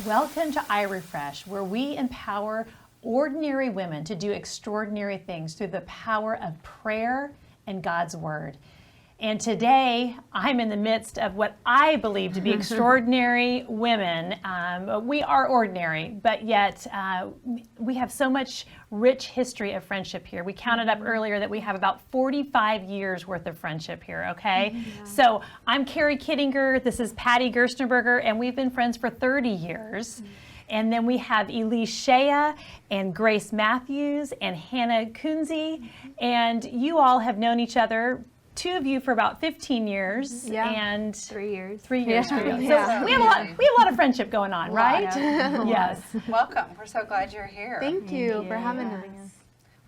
Welcome to iRefresh, where we empower ordinary women to do extraordinary things through the power of prayer and God's Word. And today, I'm in the midst of what I believe to be extraordinary women. We are ordinary, but yet we have so much rich history of friendship here. We counted up earlier that we have about 45 years worth of friendship here, okay? Yeah. So I'm Carrie Kittinger, this is Patty Gerstenberger, and we've been friends for 30 years. And then we have Elise and Grace Matthews and Hannah Kunze, and you all have known each other. Two of you for about 15 years, and 3 years. 3 years. Yeah. So we have a lot of friendship going on, right? Yeah. Yes. Welcome. We're so glad you're here. Thank you for having us.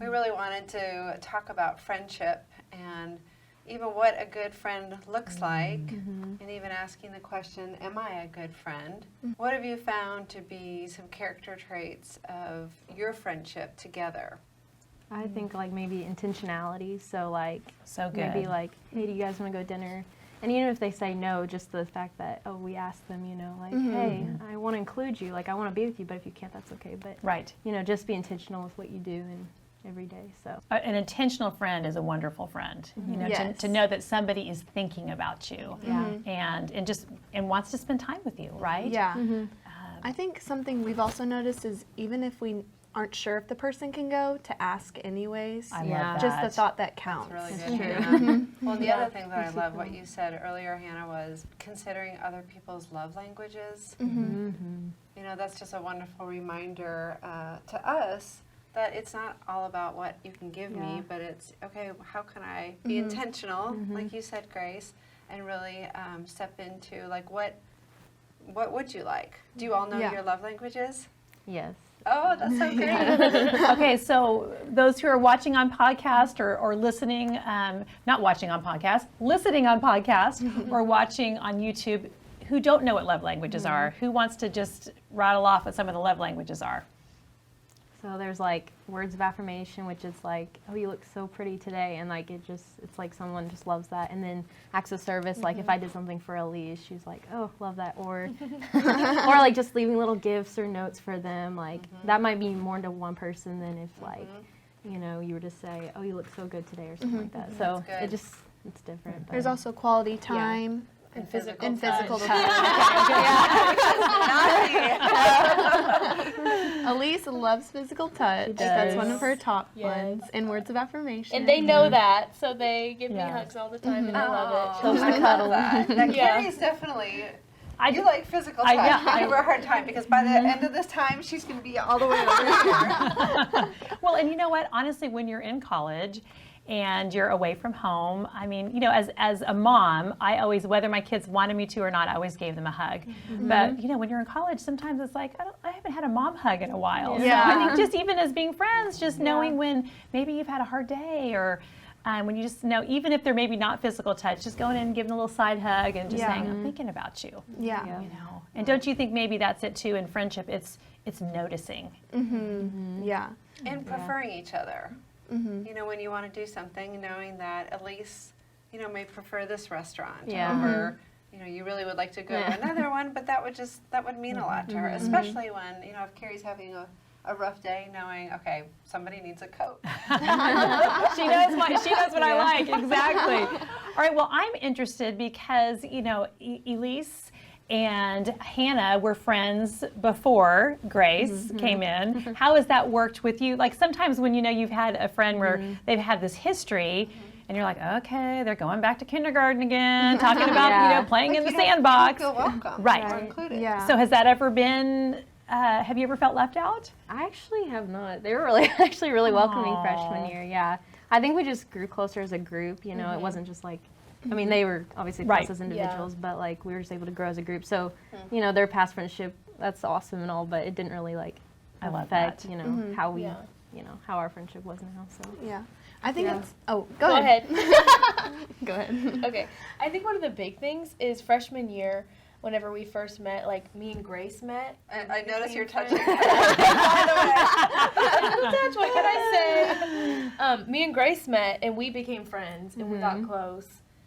We really wanted to talk about friendship and even what a good friend looks like, and even asking the question, am I a good friend? What have you found to be some character traits of your friendship together? I think like maybe intentionality. So like, so good. Maybe like, hey, do you guys want to go dinner? And even if they say no, just the fact that, oh, we asked them, you know, like, hey, I want to include you. Like, I want to be with you, but if you can't, that's okay. But, you know, just be intentional with what you do and every day. So an intentional friend is a wonderful friend. You know, to know that somebody is thinking about you and wants to spend time with you, right? Yeah. I think something we've also noticed is even if we aren't sure if the person can go, to ask anyways. I love that. Just the thought that counts. That's really good. Well, the other thing that I love, what you said earlier, Hannah, was considering other people's love languages. You know, that's just a wonderful reminder to us that it's not all about what you can give me, but it's, okay, how can I be intentional, like you said, Grace, and really step into, like, what would you like? Do you all know your love languages? yes. Oh, that's so great. Okay, so those who are watching on podcast or listening, not watching on podcast, listening on podcast or watching on YouTube, who don't know what love languages are, who wants to just rattle off what some of the love languages are? So there's like words of affirmation, which is like, oh, you look so pretty today. And like, it's like someone just loves that. And then acts of service, like if I did something for Elise, she's like, oh, love that. Or like just leaving little gifts or notes for them. Like that might be more to one person than if like, you know, you were to say, oh, you look so good today or something like that. So it's different. There's also quality time. And physical touch. Elise loves physical touch. That's one of her top ones. And words of affirmation. And they know that, so they give me hugs all the time, and I love it. Close to cuddle. Now, Carrie's definitely... You like physical touch. I give her a hard time because by the end of this time, she's going to be all the way over here. Well, and you know what? Honestly, when you're in college and you're away from home, I mean, you know, as a mom, I always, whether my kids wanted me to or not, I always gave them a hug. But, you know, when you're in college, sometimes it's like, I haven't had a mom hug in a while. Yeah. So I think just even as being friends, just knowing when maybe you've had a hard day or when you just know, even if they're maybe not physical touch, just going in and giving a little side hug and just saying, I'm thinking about you. Yeah. You know, and don't you think maybe that's it too in friendship? It's noticing. Yeah. And preferring each other. You know, when you want to do something, knowing that Elise, you know, may prefer this restaurant over, you know, you really would like to go to another one, but that would mean a lot to her, especially when, you know, if Carrie's having a rough day, knowing, okay, somebody needs a coat. She knows what I like, exactly. All right, well, I'm interested because, you know, Elise and Hannah were friends before Grace came in. How has that worked with you? Like sometimes when you know you've had a friend where they've had this history and you're like, okay, they're going back to kindergarten again, talking about, you know, playing in the sandbox. You don't feel welcome. Right. Or included. Yeah. So has that ever been, have you ever felt left out? I actually have not. They were really welcoming freshman year. Yeah. I think we just grew closer as a group. You know, it wasn't just like, I mean, they were obviously close as individuals, but like we were just able to grow as a group. So, you know, their past friendship, that's awesome and all, but it didn't really like affect, you know, how we, you know, how our friendship was now. So yeah. I think it's, go ahead. Go ahead. Okay. I think one of the big things is freshman year, whenever we first met, like me and Grace met. I notice you're touching. Touch, what can I say? Me and Grace met, and we became friends, and we got close.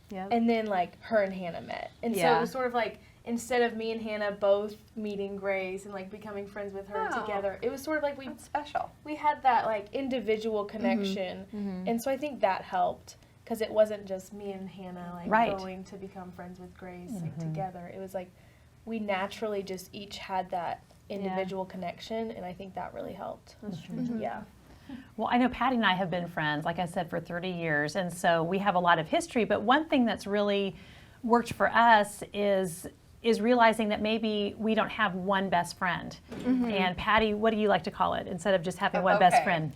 Yep. And then, like, her and Hannah met. And so it was sort of like, instead of me and Hannah both meeting Grace and like becoming friends with her Oh. together, it was sort of like That's special. we had that like individual connection, and so I think that helped because it wasn't just me and Hannah like Right. going to become friends with Grace like together. It was like we naturally just each had that individual connection, and I think that really helped. That's true. Yeah. Well, I know Patty and I have been friends, like I said, for 30 years, and so we have a lot of history. But one thing that's really worked for us is realizing that maybe we don't have one best friend. And Patty, what do you like to call it instead of just having one best Okay. friend?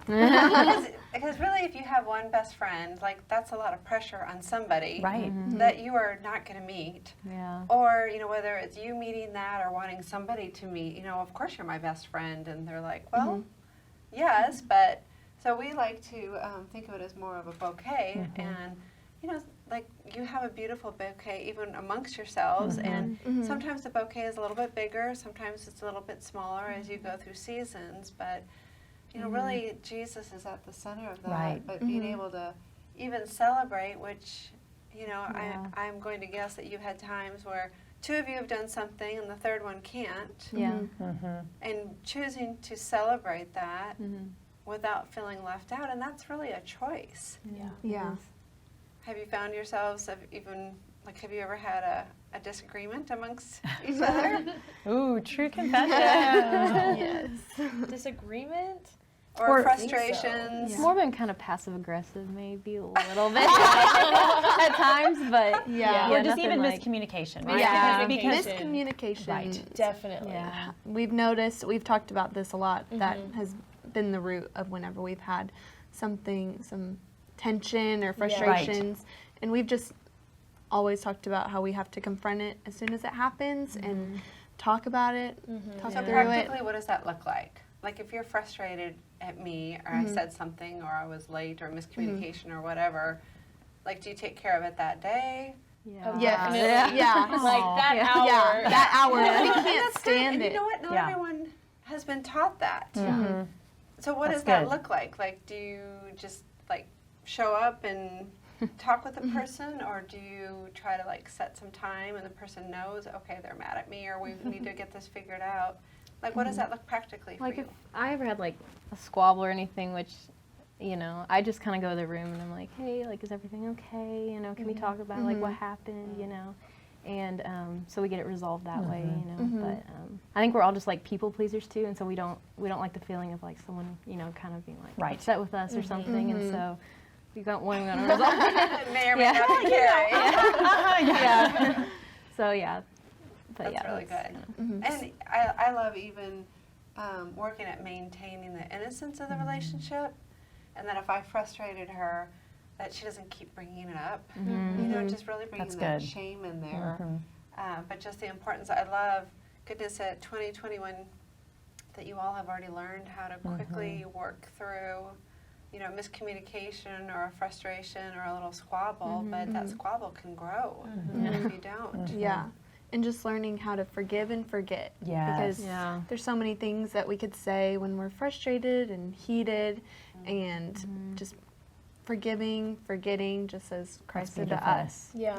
Because really, if you have one best friend, like that's a lot of pressure on somebody Right. that you are not going to meet. Yeah. Or, whether it's you meeting that or wanting somebody to meet, of course you're my best friend. And they're like, well, yes, but so we like to think of it as more of a bouquet. And, like you have a beautiful bouquet even amongst yourselves. And sometimes the bouquet is a little bit bigger, sometimes it's a little bit smaller as you go through seasons. But, really Jesus is at the center of that. Right. But being able to even celebrate, which, I'm going to guess that you've had times where two of you have done something and the third one can't. Yeah. And choosing to celebrate that without feeling left out, and that's really a choice. Yeah. Have you found yourselves have you ever had a disagreement amongst each other? Ooh, true confession. Yes. Disagreement? Or Or- frustrations? It's more been kind of passive aggressive, maybe a little bit at times, but Yeah. Or just nothing even like, miscommunication, right? Yeah. Because Miscommunication. Right. Definitely. Yeah. We've talked about this a lot. That has been the root of whenever we've had some tension or frustrations. And we've just always talked about how we have to confront it as soon as it happens and talk about it, talk So through practically, it. what does that look like? Like if you're frustrated at me, or I said something, or I was late, or miscommunication, or whatever, like do you take care of it that day? Yeah. Yes. Definitely. Yeah. Like that Yeah. hour. Yeah, that hour. We can't That's good. stand And it. you know what? Not Yeah. everyone has been taught that. So what That's does that good. look like? Like, do you just like show up and talk with the person, or do you try to like set some time and the person knows, okay, they're mad at me, or we need to get this figured out? Like, what does that look practically for Like you? if I ever had like a squabble or anything, which, I just kind of go to the room and I'm like, hey, like, is everything okay? Can we talk about like what happened? And so we get it resolved that way. But I think we're all just like people pleasers too, and so we don't like the feeling of like someone kind of being like Right. upset with us or something, and so we got one to resolve it. May or may not be Carrie. Yeah. So yeah. But That's yeah, really good. And I love even working at maintaining the innocence of the relationship, and that if I frustrated her, that she doesn't keep bringing it up. Just really bringing That's that good. shame in there. But just the importance. I love, goodness, at 2021, that you all have already learned how to quickly work through, miscommunication or a frustration or a little squabble, but that squabble can grow if you don't. Yeah. And just learning how to forgive and forget. Yes. Because Yeah. there's so many things that we could say when we're frustrated and heated, and just forgiving, forgetting, just as Christ did to beautiful. us. Yeah.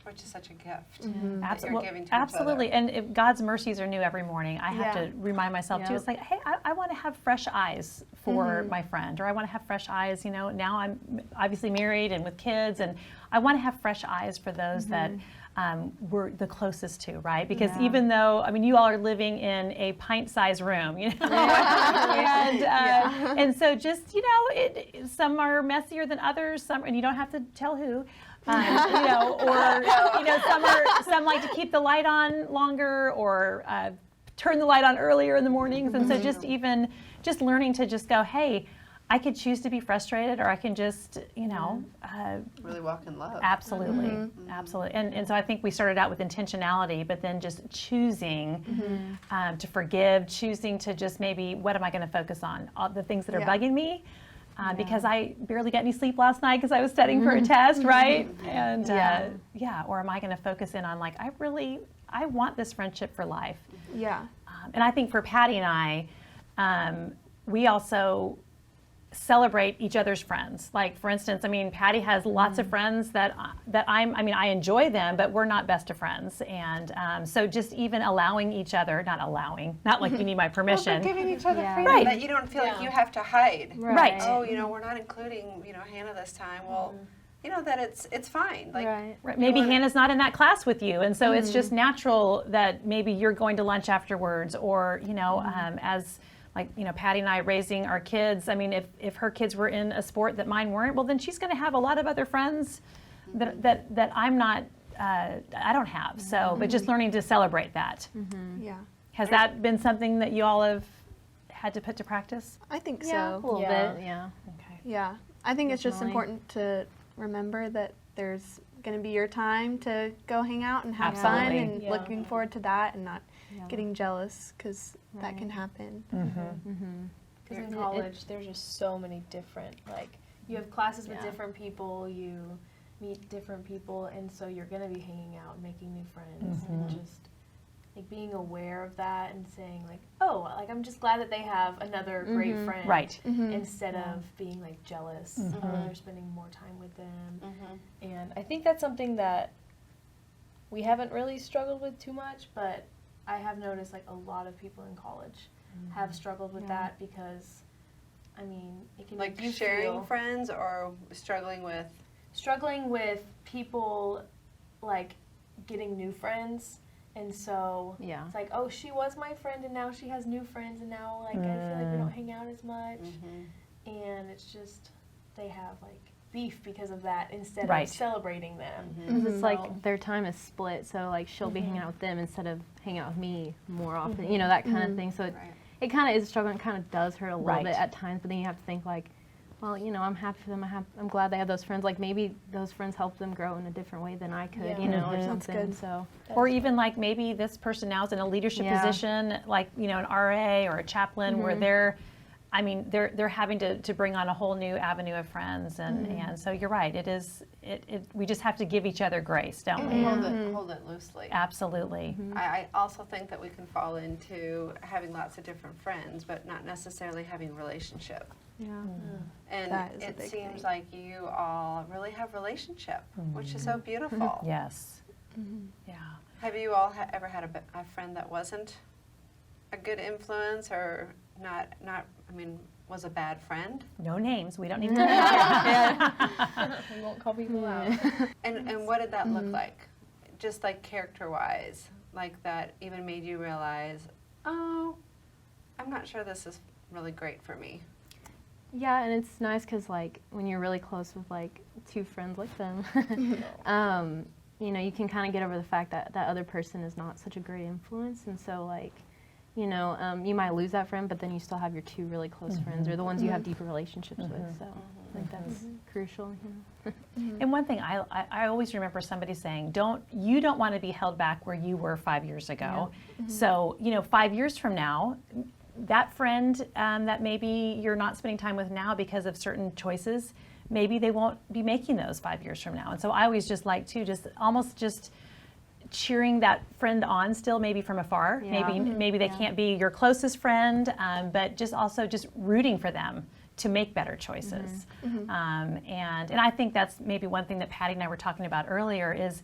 Which is such a gift Mm-hmm. that you're giving to each other. Absolutely. And if God's mercies are new every morning, I have Yeah. to remind myself too. Yep. It's like, hey, I want to have fresh eyes for my friend, or I want to have fresh eyes. Now I'm obviously married and with kids, and I want to have fresh eyes for those that we're the closest to, right? Because Yeah. even though, you all are living in a pint-sized room, and so just, some are messier than others, and you don't have to tell who. Some like to keep the light on longer, or turn the light on earlier in the mornings, and so just learning to just go, hey, I could choose to be frustrated, or I can just, Really walk in love. absolutely, absolutely. And so I think we started out with intentionality, but then just choosing to forgive, choosing to just maybe, what am I going to focus on? All the things that are Yeah. bugging me. Because I barely got any sleep last night because I was studying for a test, right? And or am I going to focus in on like, I want this friendship for life. Yeah. And I think for Patty and I, we also celebrate each other's friends. Like, for instance, I mean, Patty has lots of friends that I enjoy them, but we're not best of friends. And so just even allowing each other, not like you need my permission. Well, but giving each other Yeah. freedom Right. that you don't feel like you have to hide. Right. Oh, we're not including, Hannah this time. Well, that it's fine. Like, Right. Maybe Hannah's not in that class with you, and so it's just natural that maybe you're going to lunch afterwards, or as Patty and I raising our kids. I mean, if her kids were in a sport that mine weren't, well, then she's going to have a lot of other friends that I'm not. I don't have. So, but just learning to celebrate that. Yeah. Has that been something that you all have had to put to practice? I think Yeah, a so. little Yeah. bit, yeah. Okay. Yeah. I think it's just Definitely. important to remember that there's going to be your time to go hang out and have Absolutely. fun, and Yeah. looking forward to that, and not Yeah. getting jealous, because that Right. can happen. Because in college, there's just so many different, like, you have classes with different people, you meet different people, and so you're going to be hanging out and making new friends, and just, like, being aware of that and saying, like, oh, like, I'm just glad that they have another great friend. Right. Instead of being, like, jealous they're spending more time with them. And I think that's something that we haven't really struggled with too much, but I have noticed, like, a lot of people in college have struggled with that, because, I mean, it can like make you sharing feel friends or struggling with. struggling with people, like, getting new friends. And so Yeah. it's like, oh, she was my friend, and now she has new friends, and now, like, I feel like we don't hang out as much. And it's just, they have, like, beef because of that, instead Right. of celebrating them. Because it's So- like their time is split, so like she'll be hanging out with them instead of hanging out with me more often, that kind of thing. So it kind of is a struggle, and kind of does hurt a little Right. bit at times, but then you have to think like, well, I'm happy for them. I'm glad they have those friends. Like maybe those friends help them grow in a different way than I could, Yeah. or That's something. good. So Or even like maybe this person now is in a leadership Yeah. position, like an RA or a chaplain, where they're having to bring on a whole new avenue of friends, and so you're right. We just have to give each other grace, don't we? Hold it loosely. Absolutely. I also think that we can fall into having lots of different friends, but not necessarily having a relationship. yeah. And That is a it big seems thing. like you all really have relationship, which is so beautiful. Yes. Yeah. Have you all ever had a friend that wasn't a good influence, or not? Was a bad friend? No names. We don't need to know. We won't call people out. And what did that look like? Just like character-wise, like that even made you realize, oh, I'm not sure this is really great for me. Yeah, and it's nice because like when you're really close with like two friends like them, you can kind of get over the fact that that other person is not such a great influence, and so like, you might lose that friend, but then you still have your two really close friends, or the ones you have deeper relationships with. So I think that's crucial. And one thing I always remember somebody saying, you don't want to be held back where you were 5 years ago. So 5 years from now, that friend that maybe you're not spending time with now because of certain choices, maybe they won't be making those 5 years from now. And so I always just like to just cheering that friend on still, maybe from afar. Yeah. Maybe they can't be your closest friend, but just rooting for them to make better choices. And I think that's maybe one thing that Patty and I were talking about earlier is,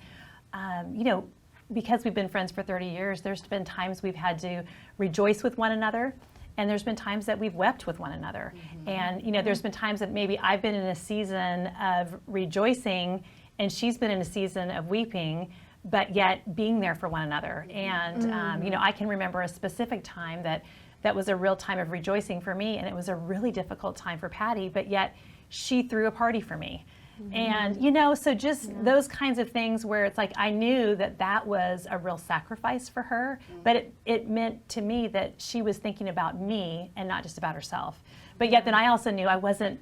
because we've been friends for 30 years, there's been times we've had to rejoice with one another, and there's been times that we've wept with one another. And there's been times that maybe I've been in a season of rejoicing and she's been in a season of weeping, but yet being there for one another. And I can remember a specific time that was a real time of rejoicing for me, and it was a really difficult time for Patty, but yet she threw a party for me. And so just those kinds of things where it's like I knew that was a real sacrifice for her, but it meant to me that she was thinking about me and not just about herself. But yet then I also knew I wasn't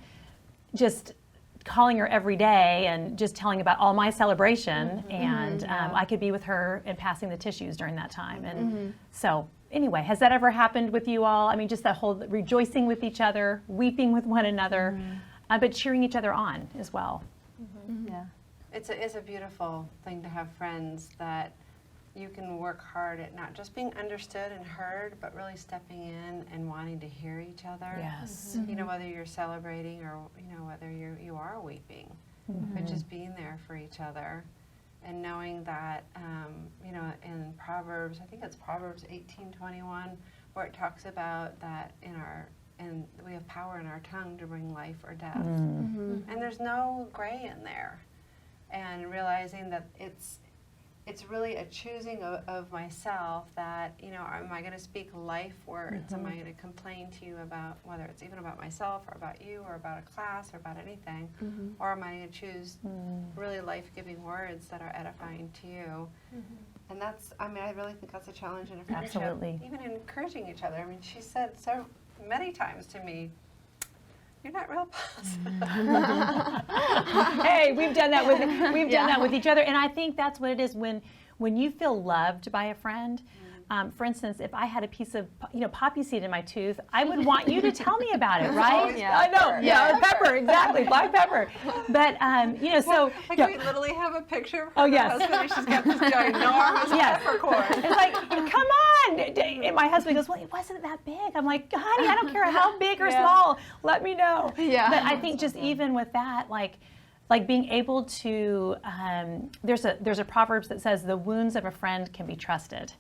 just calling her every day and just telling about all my celebration, and I could be with her and passing the tissues during that time. And so anyway, has that ever happened with you all? I mean, just that whole rejoicing with each other, weeping with one another, but cheering each other on as well. Yeah. It's a beautiful thing to have friends that you can work hard at not just being understood and heard, but really stepping in and wanting to hear each other. Yes. You know, whether you're celebrating or, you know, whether you are weeping, but just being there for each other. And knowing that, you know, in Proverbs, I think it's Proverbs 18:21, where it talks about that and we have power in our tongue to bring life or death. And there's no gray in there. And realizing that it's really a choosing of myself that, you know, am I going to speak life words? Am I going to complain to you about, whether it's even about myself or about you or about a class or about anything? Or am I going to choose really life-giving words that are edifying to you? And that's, I mean, I really think that's a challenge in a friendship. Absolutely. Even encouraging each other. I mean, she said so many times to me, you're not real positive. Hey, we've done that with each other, and I think that's what it is when you feel loved by a friend. For instance, if I had a piece of poppy seed in my tooth, I would want you to tell me about it, right? Yeah. I know, yeah, pepper, exactly, black pepper. But so Like we literally have a picture of her yes. husband, and she's got this ginormous peppercorn. It's like, come on! And my husband goes, well, it wasn't that big. I'm like, honey, I don't care how big or small. Let me know. Yeah. But I think just even with that, like being able to, there's a Proverbs that says, the wounds of a friend can be trusted.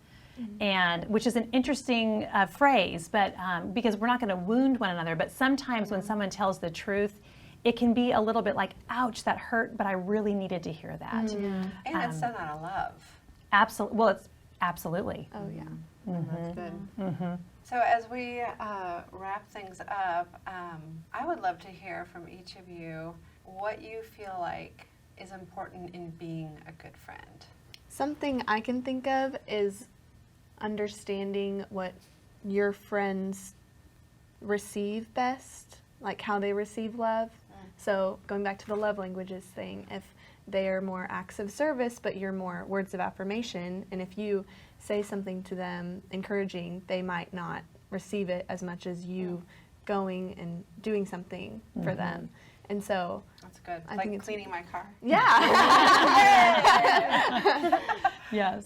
And which is an interesting phrase, but because we're not going to wound one another, but sometimes when someone tells the truth, it can be a little bit like, ouch, that hurt, but I really needed to hear that. And it's done out of love. Absolutely. Well, it's absolutely. Oh yeah. That's good. So as we wrap things up, I would love to hear from each of you what you feel like is important in being a good friend. Something I can think of is understanding what your friends receive best, like how they receive love. So going back to the love languages thing, if they are more acts of service, but you're more words of affirmation, and if you say something to them encouraging, they might not receive it as much as you going and doing something for them. And so That's good. I Like think it's- cleaning my car. Yes. Yeah.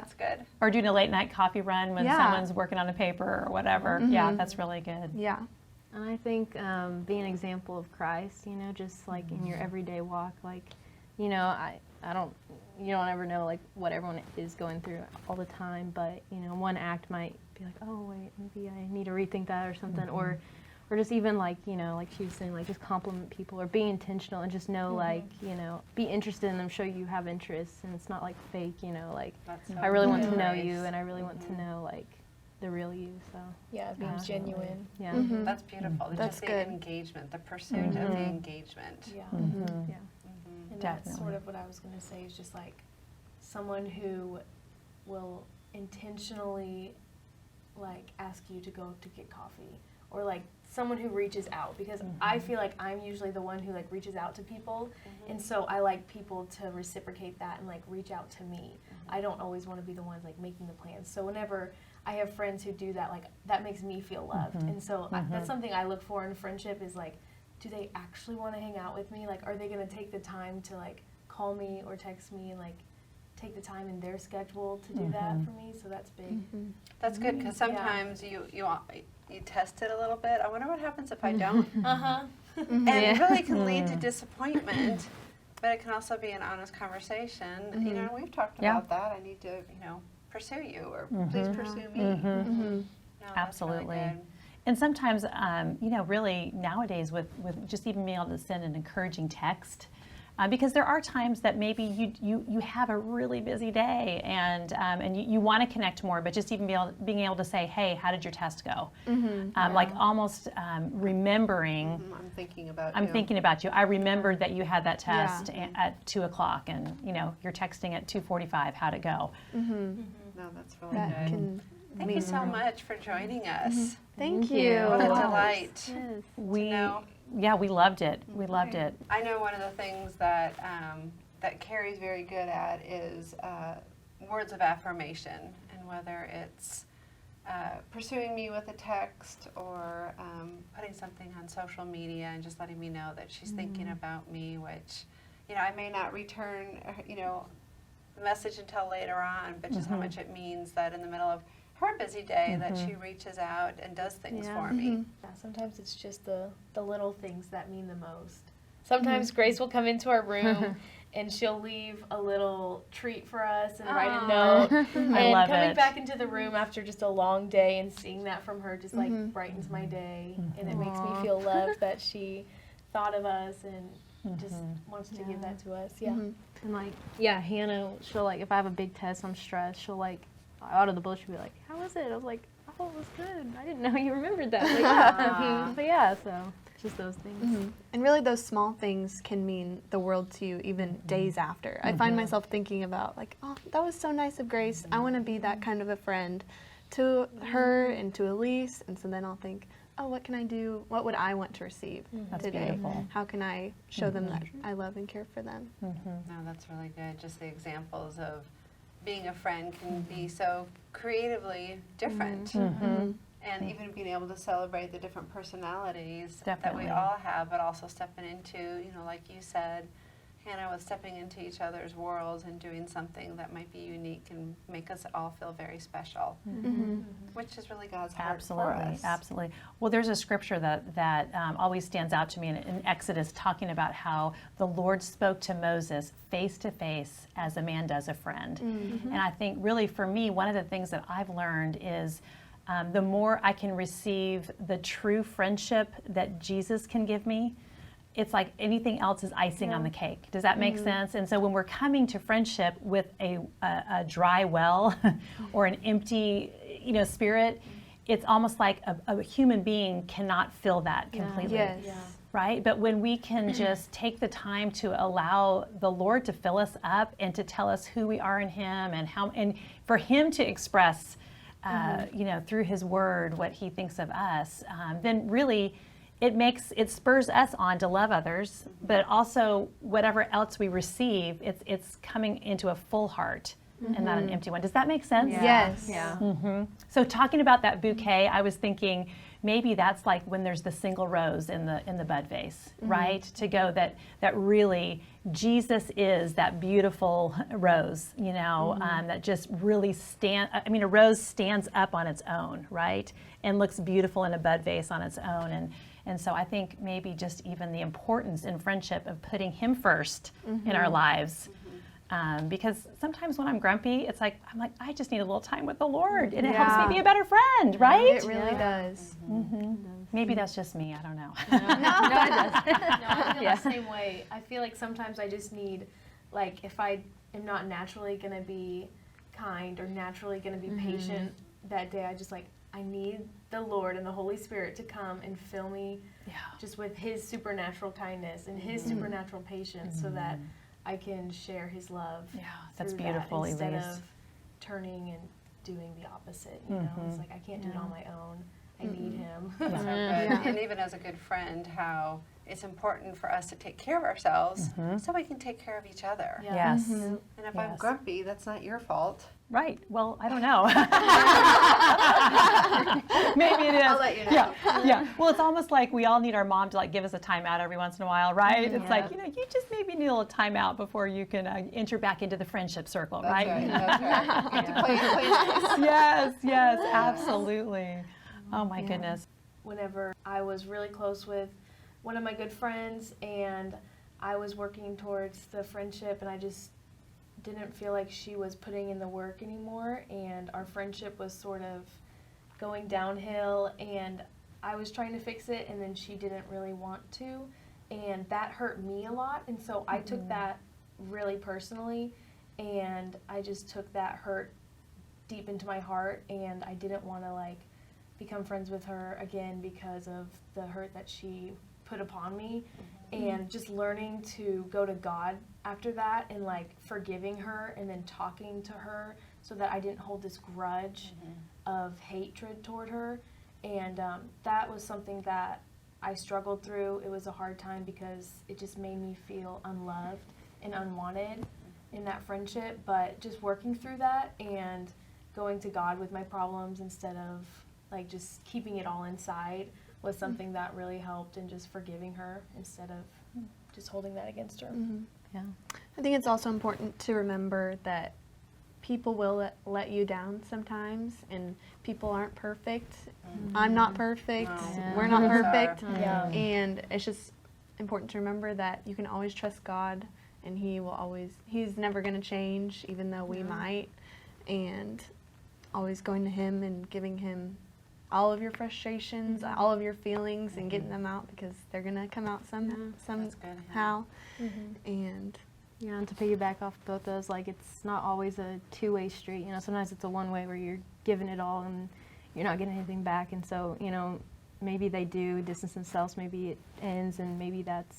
That's good. Or doing a late night coffee run when Yeah. someone's working on a paper or whatever. Yeah, that's really good. Yeah. And I think being an example of Christ, you know, just like in your everyday walk, like, you know, you don't ever know like what everyone is going through all the time, but you know, one act might be like, oh wait, maybe I need to rethink that or something, or just even like, you know, like she was saying, like just compliment people or be intentional and just know like, you know, be interested in them, show you have interests, and it's not like fake, you know, like That's so I really want to good. know you and I really want to know like the real you, so Yeah, being Absolutely. genuine. yeah. That's beautiful. That's Just the good. engagement, the pursuit of the engagement. Yeah. Yeah. And that's Definitely. sort of what I was going to say is just like someone who will intentionally like ask you to go to get coffee, or like someone who reaches out, because I feel like I'm usually the one who like reaches out to people, and so I like people to reciprocate that and like reach out to me. I don't always want to be the one like making the plans. So whenever I have friends who do that, like that makes me feel loved. And so that's something I look for in friendship is like, do they actually want to hang out with me? Like, are they going to take the time to like call me or text me and like take the time in their schedule to do that for me? So that's big. That's good, because sometimes you test it a little bit. I wonder what happens if I don't. And it really can lead to disappointment, but it can also be an honest conversation. You know, we've talked Yeah. about that. I need to, pursue you, or please pursue me. No, that's Absolutely. really good. And sometimes, really nowadays with just even being able to send an encouraging text, because there are times that maybe you have a really busy day and you want to connect more, but just even being able to say, hey, how did your test go? Like almost remembering. I'm thinking about I'm you. thinking about you. I remembered that you had that test at 2:00, and you're texting at 2:45. How'd it go? No, that's really That good. can Thank you so much for joining us. Thank you. What a delight. Yes. We loved it. We loved it. I know one of the things that that Carrie's very good at is words of affirmation, and whether it's pursuing me with a text or putting something on social media and just letting me know that she's thinking about me, which I may not return the message until later on, but just how much it means that in the middle of her busy day that she reaches out and does things for me. Yeah, sometimes it's just the little things that mean the most. Sometimes Grace will come into our room and she'll leave a little treat for us and write a note. And love coming it. back into the room after just a long day and seeing that from her just like brightens my day. And it makes me feel loved that she thought of us and just wants to give that to us. Yeah. And like, yeah, Hannah, she'll like, if I have a big test, I'm stressed, she'll like, out of the blue, she'll be like, how was it? I was like, oh, it was good. I didn't know you remembered that. But yeah, but yeah, so just those things. And really those small things can mean the world to you even days after. I find myself thinking about like, oh, that was so nice of Grace. I want to be that kind of a friend to her and to Elise. And so then I'll think, oh, what can I do? What would I want to receive That's today? beautiful. How can I show them that I love and care for them? No, that's really good. Just the examples of being a friend can be so creatively different. And even being able to celebrate the different personalities that Definitely. we all have, but also stepping into, you know, like you said, Hannah was stepping into each other's worlds and doing something that might be unique and make us all feel very special, which is really God's heart for Absolutely, us. absolutely. Well, there's a scripture that always stands out to me in Exodus, talking about how the Lord spoke to Moses face to face as a man does a friend. And I think really for me, one of the things that I've learned is the more I can receive the true friendship that Jesus can give me, it's like anything else is icing on the cake. Does that make sense? And so when we're coming to friendship with a dry well or an empty, spirit, it's almost like a human being cannot fill that completely. Yes. Right? But when we can just take the time to allow the Lord to fill us up and to tell us who we are in Him and for Him to express, through His Word what He thinks of us, then really it spurs us on to love others, but also whatever else we receive, it's coming into a full heart and not an empty one. Does that make sense? Yes. Yeah. So talking about that bouquet, I was thinking maybe that's like when there's the single rose in the bud vase, right? To go that really Jesus is that beautiful rose, that just really a rose stands up on its own, right? And looks beautiful in a bud vase on its own. And so I think maybe just even the importance in friendship of putting Him first in our lives. Because sometimes when I'm grumpy, I'm like, I just need a little time with the Lord, and it helps me be a better friend, right? It really does. Maybe that's just me. I don't know. No, I feel the same way. I feel like sometimes I just need, like, if I am not naturally going to be kind or naturally going to be patient that day, I need the Lord and the Holy Spirit to come and fill me just with His supernatural kindness and His supernatural patience so that I can share His love. Yeah, that's through beautiful, that instead Elise. of turning and doing the opposite. It's like I can't do it on my own. I need Him. So good. And even as a good friend, how it's important for us to take care of ourselves so we can take care of each other. Yeah. Yes. And if I'm Yes. grumpy, that's not your fault. Right. Well, I don't know. Maybe it is. I'll let you know. Yeah. Well, it's almost like we all need our mom to give us a timeout every once in a while, right? It's like, you just maybe need a little timeout before you can enter back into the friendship circle, That's right? right. That's right. Get to play nice. Yes, absolutely. Oh my goodness. Whenever I was really close with one of my good friends and I was working towards the friendship and I just didn't feel like she was putting in the work anymore and our friendship was sort of going downhill and I was trying to fix it and then she didn't really want to and that hurt me a lot and so I took that really personally and I just took that hurt deep into my heart and I didn't want to become friends with her again because of the hurt that she put upon me and just learning to go to God after that and forgiving her and then talking to her so that I didn't hold this grudge of hatred toward her and that was something that I struggled through. It was a hard time because it just made me feel unloved and unwanted in that friendship, but just working through that and going to God with my problems instead of just keeping it all inside was something that really helped and just forgiving her instead of just holding that against her. Yeah. I think it's also important to remember that people will let you down sometimes, and people aren't perfect. I'm not perfect. No. We're not perfect. Yeah. And it's just important to remember that you can always trust God, and He's never going to change, even though we might. And always going to Him and giving Him all of your frustrations, all of your feelings, and getting them out, because they're going to come out That's good, somehow. And Yeah, and to piggyback off both those, like, it's not always a two-way street. You know, sometimes it's a one-way where you're giving it all and you're not getting anything back. And so, you know, maybe they do distance themselves, maybe it ends, and maybe that's,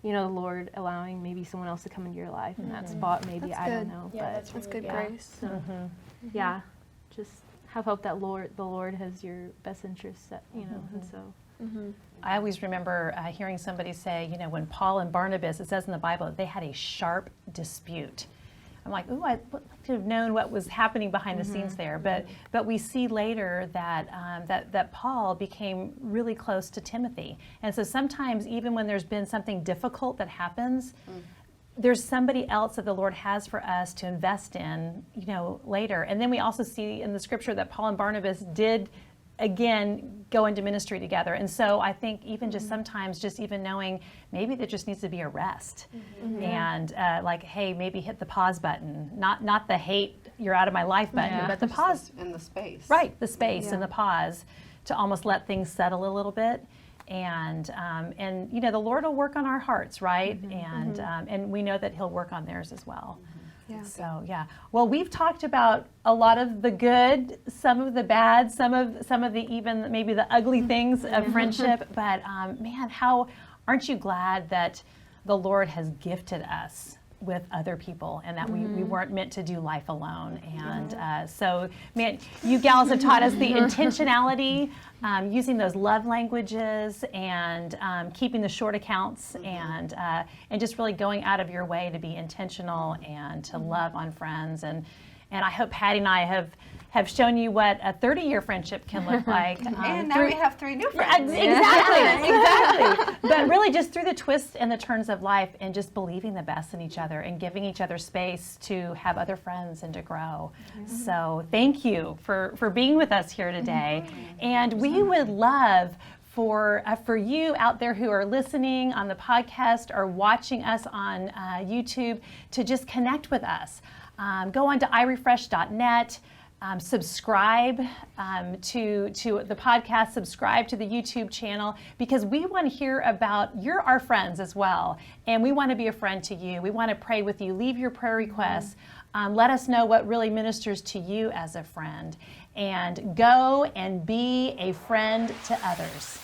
you know, the Lord allowing maybe someone else to come into your life in that spot. Maybe, That's I don't good. know. Yeah, but that's that's really good good. grace. So, yeah, just have hope that the Lord has your best interests, you know, and so. I always remember hearing somebody say, you know, when Paul and Barnabas, it says in the Bible, that they had a sharp dispute. I'm like, ooh, I'd like to have known what was happening behind the scenes there. But we see later that, that Paul became really close to Timothy. And so sometimes, even when there's been something difficult that happens, there's somebody else that the Lord has for us to invest in, you know, later. And then we also see in the scripture that Paul and Barnabas did, again, go into ministry together. And so I think even just sometimes, just even knowing maybe there just needs to be a rest. And like, hey, maybe hit the pause button, not the hate, you're out of my life button, but the pause. In the space. Right, the space and the pause to almost let things settle a little bit. And you know, the Lord will work on our hearts, right? And we know that He'll work on theirs as well. Yeah. So yeah. Well, we've talked about a lot of the good, some of the bad, some of the even maybe the ugly things of friendship. But man, how aren't you glad that the Lord has gifted us with other people, and that we weren't meant to do life alone. And so, man, you gals have taught us the intentionality, using those love languages, and keeping the short accounts, and just really going out of your way to be intentional and to love on friends. And I hope Patty and I have shown you what a 30-year friendship can look like. And now we have 3 new friends. Exactly. But really just through the twists and the turns of life, and just believing the best in each other and giving each other space to have other friends and to grow. So thank you for being with us here today. And we would love for you out there who are listening on the podcast or watching us on YouTube to just connect with us. Go on to iRefresh.net. Subscribe to the podcast, subscribe to the YouTube channel, because we want to hear about, you're our friends as well, and we want to be a friend to you. We want to pray with you. Leave your prayer requests. Let us know what really ministers to you as a friend, and go and be a friend to others.